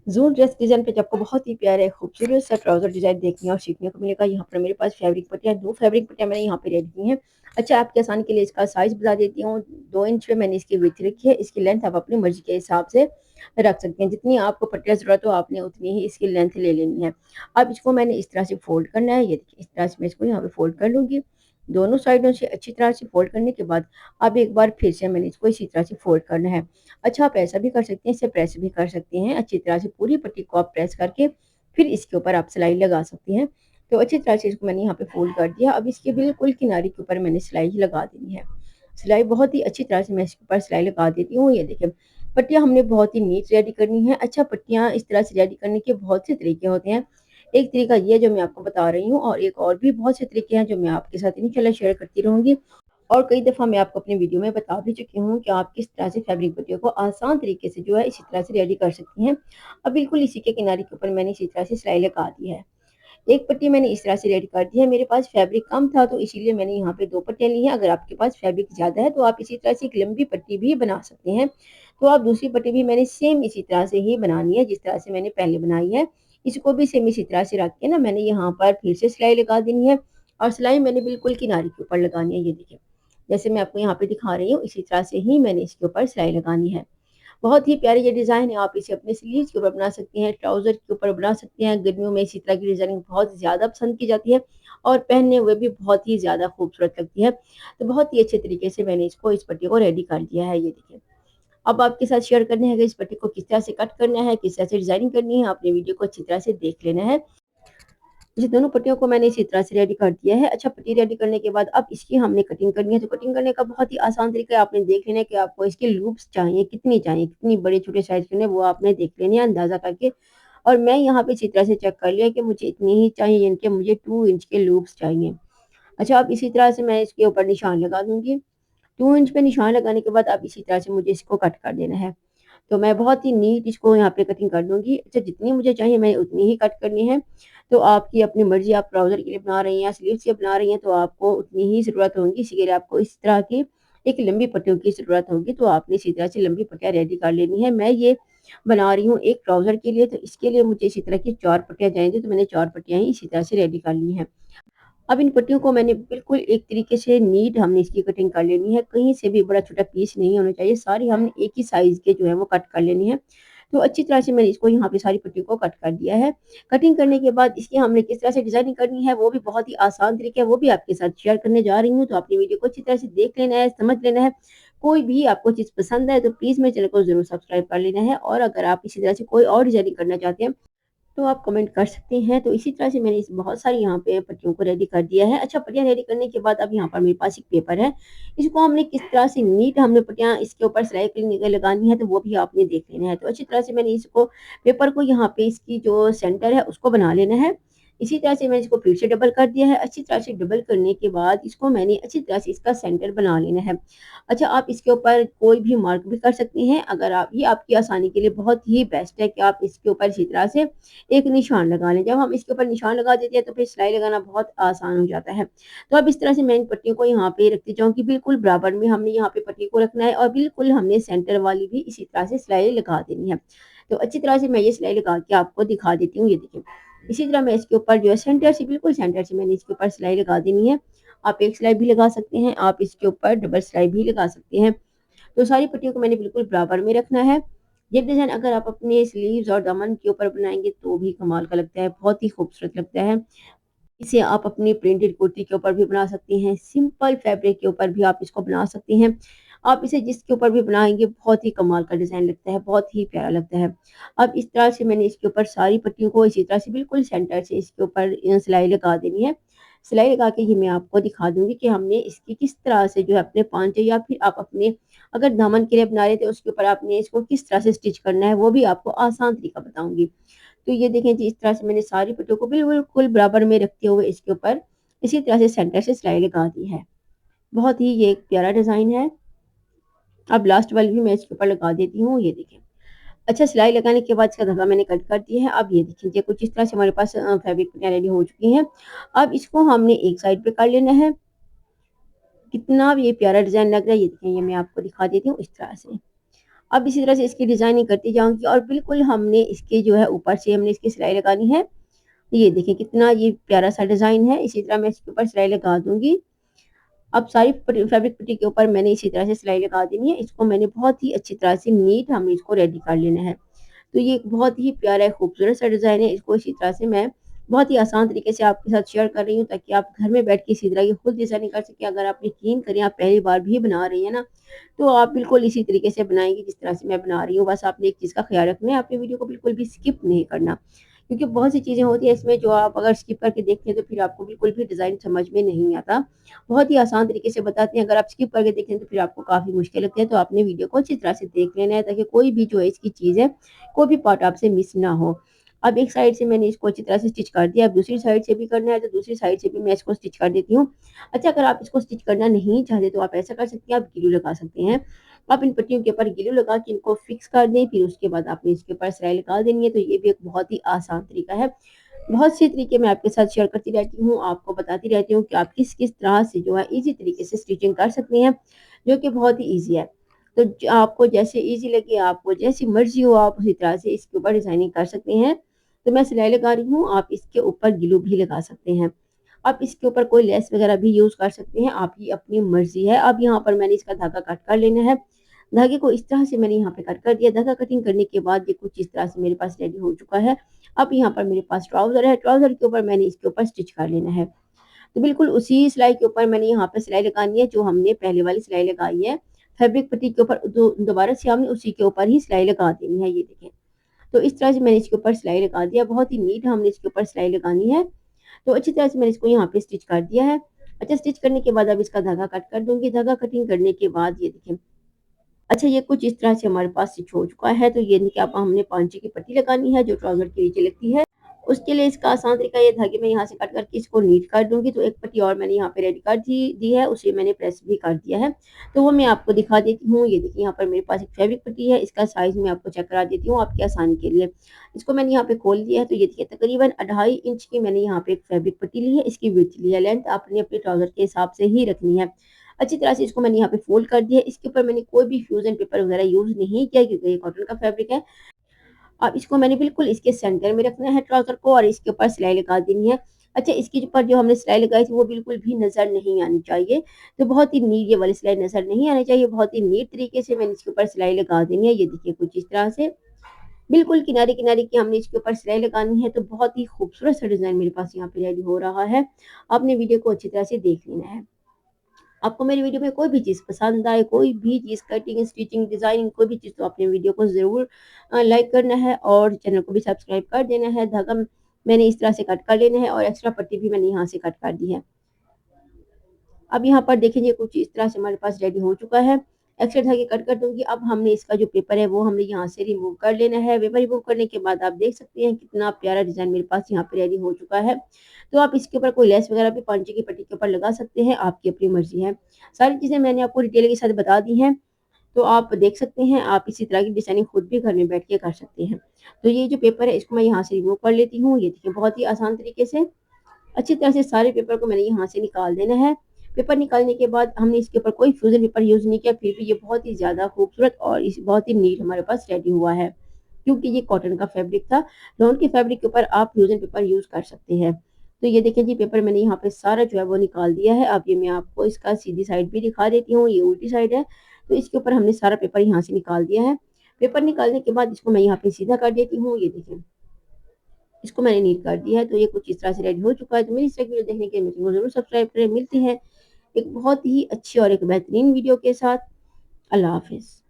Zone dress design पे जब आपको बहुत ही प्यारा खूबसूरत सा ट्राउज़र डिज़ाइन देखने और सीखने को मिलेगा। यहाँ पर मेरे पास फैब्रिक पट्टियाँ 2 फैब्रिक पट्टियाँ मैंने यहाँ पे रेडी की हैं। अच्छा, आपके आसानी के लिए इसका साइज़ बता देती हूँ। 2 इंच पे मैंने इसकी विड्थ रखी है। इसकी लेंथ आप अपनी मर्ज़ी के हिसाब से रख सकते हैं। जितनी आपको पट्टियाँ ज़रूरत हो आपने उतनी ही इसकी लेंथ ले लेनी है। अब इसको मैंने इस तरह से फ़ोल्ड करना है। ये देखिए इस तरह से मैं इसको यहाँ पे फ़ोल्ड कर लूँगी। दोनों साइडों से अच्छी तरह से फ़ोल्ड करने के बाद अब एक बार फिर से मैंने इसको इसी तरह से फ़ोल्ड करना है। अच्छा, आप ऐसा भी कर सकते हैं, इसे प्रेस भी कर सकते हैं। अच्छी तरह से पूरी पट्टी को आप प्रेस करके फिर इसके ऊपर आप सिलाई लगा सकती हैं। तो अच्छी तरह से इसको मैंने यहाँ पे फ़ोल्ड कर दिया। अब इसके बिल्कुल किनारे के ऊपर मैंने सिलाई लगा देनी है। सिलाई बहुत ही अच्छी तरह से मैं इसके ऊपर सिलाई लगा देती हूँ। ये देखिए, पट्टियाँ हमने बहुत ही नीट रेडी करनी है। अच्छा, पट्टियाँ इस तरह से रेडी करने के बहुत से तरीके होते हैं। एक तरीका ये है जो मैं आपको बता रही हूँ और एक और भी बहुत से तरीके हैं जो मैं आपके साथ इंशाल्लाह शेयर करती रहूँगी। और कई दफ़ा मैं आपको अपनी वीडियो में बता भी चुकी हूँ कि आप किस तरह से फैब्रिक पट्टियों को आसान तरीके से जो है इसी तरह से रेडी कर सकती हैं। अब बिल्कुल इसी के किनारे के ऊपर मैंने इसी तरह से सिलाई लगा दी है। एक पट्टी मैंने इस तरह से रेडी कर दी है। मेरे पास फैब्रिक कम था तो इसीलिए मैंने यहाँ पे 2 पट्टियाँ ली हैं। अगर आपके पास फैब्रिक ज़्यादा है तो आप इसी तरह से एक लंबी पट्टी भी बना सकते हैं। तो आप दूसरी पट्टी भी मैंने सेम इसी तरह से ही बनानी है जिस तरह से मैंने पहले बनाई है। इसको भी सेम इसी तरह से रख के ना मैंने यहाँ पर फिर से सिलाई लगा देनी है और सिलाई मैंने बिल्कुल किनारे के ऊपर लगानी है। ये देखिए, जैसे मैं आपको यहाँ पे दिखा रही हूँ इसी तरह से ही मैंने इसके ऊपर सिलाई लगानी है। बहुत ही प्यारी ये डिज़ाइन है, आप इसे अपने स्लीव्स के ऊपर बना सकती हैं, ट्राउज़र के ऊपर बना सकते हैं। गर्मियों में इसी तरह की डिज़ाइनिंग बहुत ज़्यादा पसंद की जाती है और पहनने हुए भी बहुत ही ज़्यादा खूबसूरत लगती है। तो बहुत ही अच्छे तरीके से मैंने इसको इस पट्टी को रेडी कर दिया है, ये देखिए। अब आपके साथ शेयर करने हैं कि इस पट्टी को किस तरह से कट करना है, किस तरह से डिज़ाइनिंग करनी है, आपने वीडियो को अच्छी तरह से देख लेना है। जी, दोनों पट्टियों को मैंने इसी तरह से रेडी कर दिया है। अच्छा, पट्टी रेडी करने के बाद अब इसकी हमने कटिंग करनी है, तो कटिंग करने का बहुत ही आसान तरीका है। आपने देख लेना है कि आपको इसके लूप्स चाहिए, कितनी बड़े-छोटे साइज़ करने हैं, वो आपने देख लेने हैं अंदाज़ा करके। और मैं यहाँ पे इसी तरह से चेक कर लिया कि मुझे इतनी ही चाहिए, यानी कि मुझे 2 इंच के लूप्स चाहिए। अच्छा, अब इसी तरह से मैं इसके ऊपर निशान लगा दूँगी। 2 इंच पे निशान लगाने के बाद अब इसी तरह से मुझे इसको कट कर देना है। तो मैं बहुत ही नीट इसको यहाँ पे कटिंग कर लूँगी। अच्छा, जितनी मुझे चाहिए मैंने उतनी ही कट करनी है। तो आपकी अपनी मर्ज़ी, आप ट्राउज़र के लिए बना रही हैं या स्लीव्स के लिए बना रही हैं तो आपको उतनी ही ज़रूरत होगी। इसी के लिए आपको इस तरह की एक लंबी पट्टियों की ज़रूरत होगी, तो आपने इसी तरह से लंबी पट्टियाँ रेडी कर लेनी है। मैं ये बना रही हूँ एक ट्राउज़र के लिए, तो इसके लिए मुझे इसी तरह की 4 पट्टियाँ चाहिए, तो मैंने 4 पट्टियाँ ही इसी तरह से रेडी कर ली हैं। अब इन पट्टियों को मैंने बिल्कुल एक तरीके से नीट हमने इसकी कटिंग कर लेनी है, कहीं से भी बड़ा-छोटा पीस नहीं होना चाहिए, सारी हमने एक ही साइज़ के जो है वो कट कर लेनी है। तो अच्छी तरह से मैंने इसको यहाँ पे सारी पट्टियों को कट कर दिया है। कटिंग करने के बाद इसकी हमने किस तरह से डिज़ाइनिंग करनी है वो भी बहुत ही आसान तरीके है, वो भी आपके साथ शेयर करने जा रही हूँ, तो आपने वीडियो को अच्छी तरह से देख लेना है, समझ लेना है। कोई भी आपको चीज़ पसंद है तो प्लीज़ मेरे चैनल को ज़रूर सब्सक्राइब कर लेना है और अगर आप इसी तरह से कोई और डिज़ाइनिंग करना चाहते हैं तो आप कमेंट कर सकते हैं। तो इसी तरह से मैंने इस बहुत सारी यहाँ पे पट्टियों को रेडी कर दिया है। अच्छा, पट्टियाँ रेडी करने के बाद अब यहाँ पर मेरे पास एक पेपर है। इसको हमने किस तरह से नीट हमने पट्टियाँ इसके ऊपर सिलाई करनी लगानी है तो वो भी आपने देख लेना है। तो अच्छी तरह से मैंने इसको पेपर को यहाँ पे इसकी जो सेंटर है उसको बना लेना है। इसी तरह से मैंने इसको फिर से डबल कर दिया है। अच्छी तरह से डबल करने के बाद इसको मैंने अच्छी तरह से इसका सेंटर बना लेना है। अच्छा, आप इसके ऊपर कोई भी मार्क भी कर सकती हैं। अगर आप ये आपकी आसानी के लिए बहुत ही बेस्ट है कि आप इसके ऊपर इसी तरह से एक निशान लगा लें। जब हम इसके ऊपर निशान लगा देते हैं तो फिर सिलाई लगाना बहुत आसान हो जाता है। तो अब इस तरह से मैं इन पट्टियों को यहाँ पे रखती जाऊँगी, बिल्कुल बराबर में हमने यहाँ पे पट्टी को रखना है और बिल्कुल हमने सेंटर वाली भी इसी तरह से सिलाई लगा देनी है। तो अच्छी तरह से मैं ये सिलाई लगा के आपको दिखा देती हूँ, ये देखिए। इसी तरह मैं इसके ऊपर जो है सेंटर से बिल्कुल सेंटर से मैंने इसके ऊपर सिलाई लगा देनी है। आप एक सिलाई भी लगा सकते हैं, आप इसके ऊपर डबल सिलाई भी लगा सकते हैं। तो सारी पट्टियों को मैंने बिल्कुल बराबर में रखना है। ये डिज़ाइन अगर आप अपने स्लीव्स और दामन के ऊपर बनाएँगे तो भी कमाल का लगता है, बहुत ही खूबसूरत लगता है। इसे आप अपनी प्रिंटेड कुर्ती के ऊपर भी बना सकती हैं, सिंपल फैब्रिक के ऊपर भी आप इसको बना सकती हैं। आप इसे जिसके ऊपर भी बनाएँगे बहुत ही कमाल का डिज़ाइन लगता है, बहुत ही प्यारा लगता है। अब इस तरह से मैंने इसके ऊपर सारी पट्टियों को इसी तरह से बिल्कुल सेंटर से इसके ऊपर सिलाई लगा देनी है। सिलाई लगा के ही मैं आपको दिखा दूँगी कि हमने इसकी किस तरह से जो है अपने पाँचे या फिर आप अपने अगर दामन के लिए बना रहे थे उसके ऊपर आपने इसको किस तरह से स्टिच करना है, वो भी आपको आसान तरीका बताऊँगी। तो ये देखें जी, इस तरह से मैंने सारी पट्टियों को बिल्कुल बराबर में रखते हुए इसके ऊपर इसी तरह से सेंटर से सिलाई लगा दी है। बहुत ही ये एक प्यारा डिज़ाइन है। अब लास्ट वाली भी मैं इसके ऊपर लगा देती हूँ, ये देखें। अच्छा, सिलाई लगाने के बाद इसका धागा मैंने कट कर दिया है। अब ये देखिए ये कुछ इस तरह से हमारे पास फैब्रिक पट्टियाँ रेडी हो चुकी हैं। अब इसको हमने एक साइड पे कर लेना है। कितना भी ये प्यारा डिज़ाइन लग रहा है, ये देखें, ये मैं आपको दिखा देती हूँ इस तरह से। अब इसी तरह से इसकी डिज़ाइनिंग करती जाऊँगी और बिल्कुल हमने इसके जो है ऊपर से हमने इसकी सिलाई लगानी है। ये देखिए कितना ये प्यारा-सा डिज़ाइन है, इसी तरह मैं इसके ऊपर सिलाई लगा दूँगी। अब सारी फैब्रिक पट्टी के ऊपर मैंने इसी तरह से सिलाई लगा देनी है। इसको मैंने बहुत ही अच्छी तरह से नीट हमने इसको रेडी कर लेना है। तो ये एक बहुत ही प्यारा खूबसूरत सा डिज़ाइन है। इसको इसी तरह से मैं बहुत ही आसान तरीके से आपके साथ शेयर कर रही हूँ ताकि आप घर में बैठ के इसी तरह की खुद डिज़ाइनिंग कर सकें। अगर आप यकीन करें आप पहली बार भी बना रही हैं ना, तो आप बिल्कुल इसी तरीके से बनाएँगी जिस तरह से मैं बना रही हूँ। बस आपने एक चीज़ का ख़्याल रखना है, आपने वीडियो को बिल्कुल भी स्किप नहीं करना। क्योंकि बहुत सी चीज़ें होती हैं इसमें जो आप अगर स्किप करके देखते हैं तो फिर आपको बिल्कुल भी डिज़ाइन समझ में नहीं आता। बहुत ही आसान तरीके से बताते हैं, अगर आप स्किप करके देखें तो फिर आपको काफ़ी मुश्किल लगती है। तो आपने वीडियो को अच्छी तरह से देख लेना है ताकि कोई भी जो है इसकी चीज़ है, कोई भी पार्ट आपसे मिस ना हो। अब एक साइड से मैंने इसको अच्छी तरह से स्टिच कर दिया, अब दूसरी साइड से भी करना है तो दूसरी साइड से भी मैं इसको स्टिच कर देती हूँ। अच्छा, अगर आप इसको स्टिच करना नहीं चाहते तो आप ऐसा कर सकती हैं, आप ग्लू लगा सकते हैं। आप इन पट्टियों के ऊपर ग्लू लगा के इनको फिक्स कर दें, फिर उसके बाद आपने इसके ऊपर सिलाई लगा देनी है। तो ये भी एक बहुत ही आसान तरीका है। बहुत से तरीके मैं आपके साथ शेयर करती रहती हूँ, आपको बताती रहती हूँ कि आप किस-किस तरह से जो है ईज़ी तरीके से स्टिचिंग कर सकती हैं, जो कि बहुत ही ईज़ी है। तो ज आपको जैसे ईज़ी लगे, आपको जैसी मर्ज़ी हो, आप उसी तरह से इसके ऊपर डिज़ाइनिंग कर सकते हैं। तो मैं सिलाई लगा रही हूँ, आप इसके ऊपर ग्लू भी लगा सकते हैं। आप इसके ऊपर कोई लेस वगैरह भी यूज़ कर सकते हैं, आपकी अपनी मर्ज़ी है। अब यहाँ पर मैंने इसका धागा कट कर लेना है। धागे को इस तरह से मैंने यहाँ पे कट कर दिया। धागा कटिंग करने के बाद ये कुछ इस तरह से मेरे पास रेडी हो चुका है। अब यहाँ पर मेरे पास ट्राउज़र है, ट्राउज़र के ऊपर मैंने इसके ऊपर स्टिच कर लेना है। तो बिल्कुल उसी सिलाई के ऊपर मैंने यहाँ पे सिलाई लगानी है जो हमने पहले वाली सिलाई लगाई है। फैब्रिक पट्टी के ऊपर दोबारा से हमने उसी के ऊपर ही सिलाई लगा देनी है, ये देखें। तो इस तरह से मैंने इसके ऊपर सिलाई लगा दिया, बहुत ही नीट हमने इसके ऊपर सिलाई लगानी है। तो अच्छी तरह से मैंने इसको यहाँ पे स्टिच कर दिया है। अच्छा, स्टिच करने के बाद अब इसका धागा कट कर दूँगी। धागा कटिंग करने के बाद ये देखिए, अच्छा ये कुछ इस तरह से हमारे पास स्टिच हो चुका है। तो ये देखिए, अब हमने पांचे की पट्टी लगानी है जो ट्राउज़र के नीचे लगती है। उसके लिए इसका आसान तरीका ये धागे में यहाँ से कट करके इसको नीट कर दूँगी। तो एक पट्टी और मैंने यहाँ पे रेडी कर दी है, उसे मैंने प्रेस भी कर दिया है। तो वो मैं आपको दिखा देती हूँ। ये देखिए, यहाँ पर मेरे पास एक फैब्रिक पट्टी है, इसका साइज़ मैं आपको चेक करा देती हूँ आपकी आसानी के लिए। इसको मैंने यहाँ पे खोल दिया है, तो ये देखिए तकरीबन 2.5 इंच की मैंने यहाँ पे एक फैब्रिक पट्टी ली है, इसकी विड्थ ली है। लेंथ आपने अपने ट्राउज़र के हिसाब से ही रखनी है। अच्छी तरह से इसको मैंने यहाँ पे फ़ोल्ड कर दिया है। इसके ऊपर मैंने कोई भी फ्यूज़न पेपर वगैरह यूज़ नहीं किया क्योंकि ये कॉटन का फैब्रिक है। अब इसको मैंने बिल्कुल इसके सेंटर में रखना है ट्राउज़र को और इसके ऊपर सिलाई लगा देनी है। अच्छा, इसके ऊपर जो हमने सिलाई लगाई थी वो बिल्कुल भी नज़र नहीं आनी चाहिए। तो बहुत ही नीट ये वाली सिलाई नज़र नहीं आनी चाहिए, बहुत ही नीट तरीके से मैंने इसके ऊपर सिलाई लगा देनी है। ये देखिए कुछ इस तरह से बिल्कुल किनारे-किनारे की हमने इसके ऊपर सिलाई लगानी है। तो बहुत ही खूबसूरत सा डिज़ाइन मेरे पास यहाँ पे रेडी हो रहा है। आपने वीडियो को अच्छी तरह से देख लेना है। आपको मेरी वीडियो में कोई भी चीज़ पसंद आए, कोई भी चीज़ कटिंग, स्टिचिंग, डिज़ाइनिंग कोई भी चीज़, तो आपने वीडियो को ज़रूर लाइक करना है और चैनल को भी सब्सक्राइब कर देना है। धागा मैंने इस तरह से कट कर लेना है और एक्स्ट्रा पट्टी भी मैंने यहाँ से कट कर दी है। अब यहाँ पर देखेंगे कुछ इस तरह से हमारे पास रेडी हो चुका है। एक्स्ट्रा धागे कट कर दूँगी। अब हमने इसका जो पेपर है वो हमने यहाँ से रिमूव कर लेना है। पेपर रिमूव करने के बाद आप देख सकते हैं कितना प्यारा डिज़ाइन मेरे पास यहाँ पे रेडी हो चुका है। तो आप इसके ऊपर कोई लेस वगैरह भी पांचे की पट्टी के ऊपर लगा सकते हैं, आपकी अपनी मर्ज़ी है। सारी चीज़ें मैंने आपको डिटेल के साथ बता दी हैं, तो आप देख सकते हैं, आप इसी तरह की डिज़ाइनिंग खुद भी घर में बैठ के कर सकते हैं। तो ये जो पेपर है इसको मैं यहाँ से रिमूव कर लेती हूँ। ये देखिए बहुत ही आसान तरीके से अच्छी तरह से सारे पेपर को मैंने यहाँ से निकाल देना है। पेपर निकालने के बाद हमने इसके ऊपर कोई फ्यूज़न पेपर यूज़ नहीं किया, फिर भी ये बहुत ही ज़्यादा खूबसूरत और इस बहुत ही नीट हमारे पास रेडी हुआ है। क्योंकि ये कॉटन का फैब्रिक था, लॉन के फैब्रिक के ऊपर आप फ्यूज़न पेपर यूज़ कर सकते हैं। तो ये देखिए जी, पेपर मैंने यहाँ पे सारा जो है वो निकाल दिया है। अब ये मैं आपको इसका सीधी साइड भी दिखा देती हूँ, ये उल्टी साइड है। तो इसके ऊपर हमने सारा पेपर यहाँ से निकाल दिया है। पेपर निकालने के बाद इसको मैं यहाँ पे सीधा कर देती हूँ, ये देखिए। इसको मैंने नीट कर दिया है, तो ये कुछ इस तरह से रेडी हो चुका है। तो मेरी इस तरह की वीडियो देखने के लिए मेरे चैनल को ज़रूर सब्सक्राइब करें। मिलते हैं एक बहुत ही अच्छी और एक बेहतरीन वीडियो के साथ। अल्लाह हाफ़िज़।